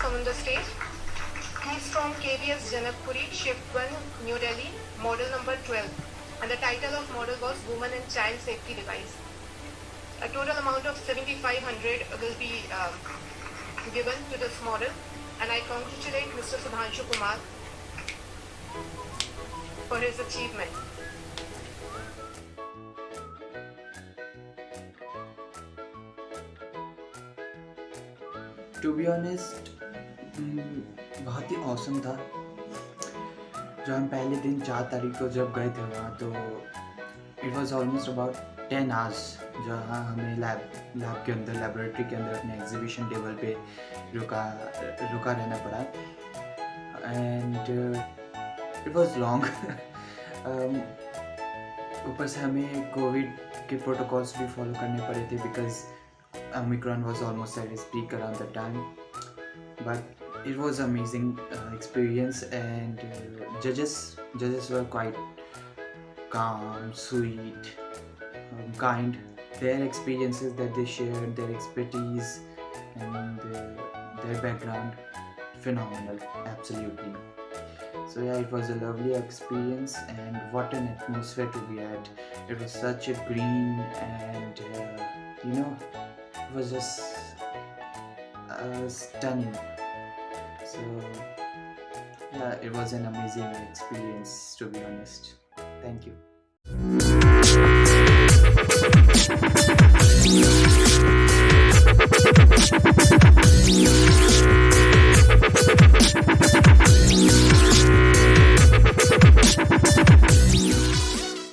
come on the stage. He's from KVS Janakpuri, Shift 1, New Delhi, model number 12. And the title of model was Women and Child Safety Device. A total amount of 7,500 will be given to this model. And I congratulate Mr. Sudhansu Kumar for his achievement. To be honest बहुत ही awesome था। जो हम पहले दिन 4 तारीख को जब गए थे वहाँ, तो it was almost about 10 hours जहाँ हमें लैब के अंदर, लेबोरेटरी के अंदर अपने एग्जीबिशन टेबल पे रुका रहना पड़ा। And it was long. ऊपर से हमें कोविड के प्रोटोकॉल्स भी फॉलो करने पड़े थे because Omicron was almost at its peak around the time, but it was amazing experience, and judges were quite calm, sweet, kind. Their experiences that they shared, their expertise and their background, phenomenal, absolutely. So yeah, it was a lovely experience, and what an atmosphere to be at. It was such a green and it was just stunning. So yeah, it was an amazing experience, to be honest. Thank you.